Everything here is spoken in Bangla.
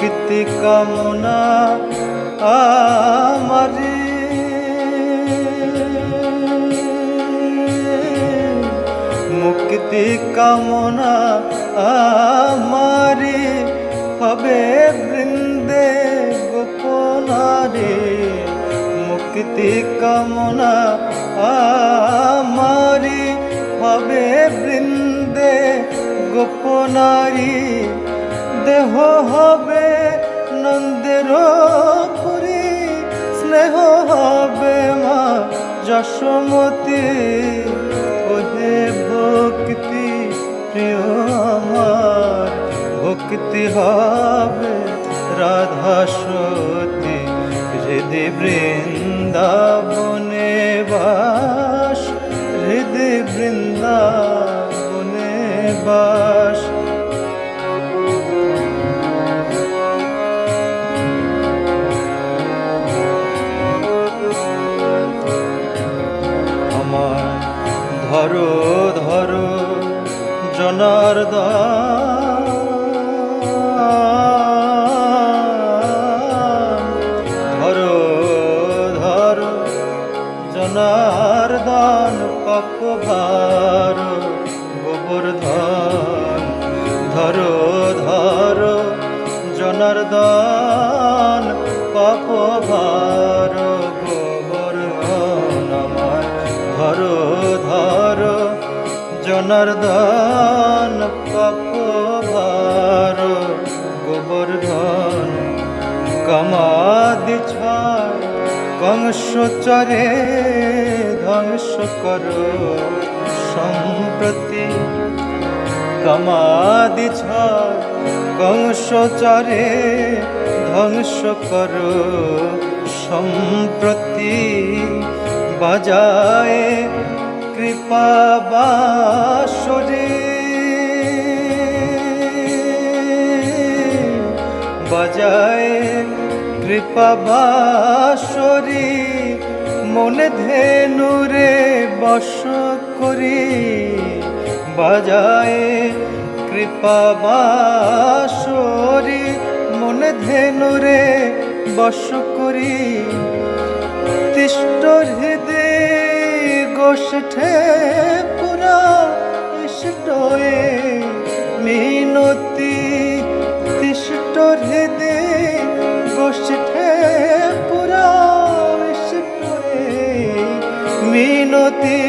মুক্তি কামনা আমারে মুক্তি কামনা আমারে হবে বৃন্দে গোপনারে মুক্তি কামনা আমারি হবে বৃন্দে গোপনারি দেহ হবে নন্দের পুরী স্নেহ হবে মা যশোমতী ওহে ভক্তি প্রিয় আমার ভক্তি হবে রাধা সতী হৃদয় বৃন্দাবনে বাস হৃদয় বৃন্দাবনে বাস আমার ধরো ধরো জনার্দন ধরো ধরো জনার্দন পাপভার গোবর্ধন ধরো ধরো জনার্দন পাপভার গোবর্ধন আমার ধরো ধরো জনার্দন পাপভার গোবর্ধন কামাদি ছাড় কংসচরে ধ্বংস করো সম্প্রতি কামাদি ছাড় কংসচরে ধ্বংস করো সম্প্রতি বাজায় কৃপা বাঁশরী বাজায় কৃপা বাঁশরী মনে ধেনুরে বশ করি বাজায় কৃপা বাঁশরী মনে ধেনুরে বশ করি তিষ্ট হৃদয় গোষ্ঠে পুরা ইষ্টয়ে মিনতি তিষ্ট হৃদয় গোষ্ঠে পুরা ইষ্টয়ে মিনতি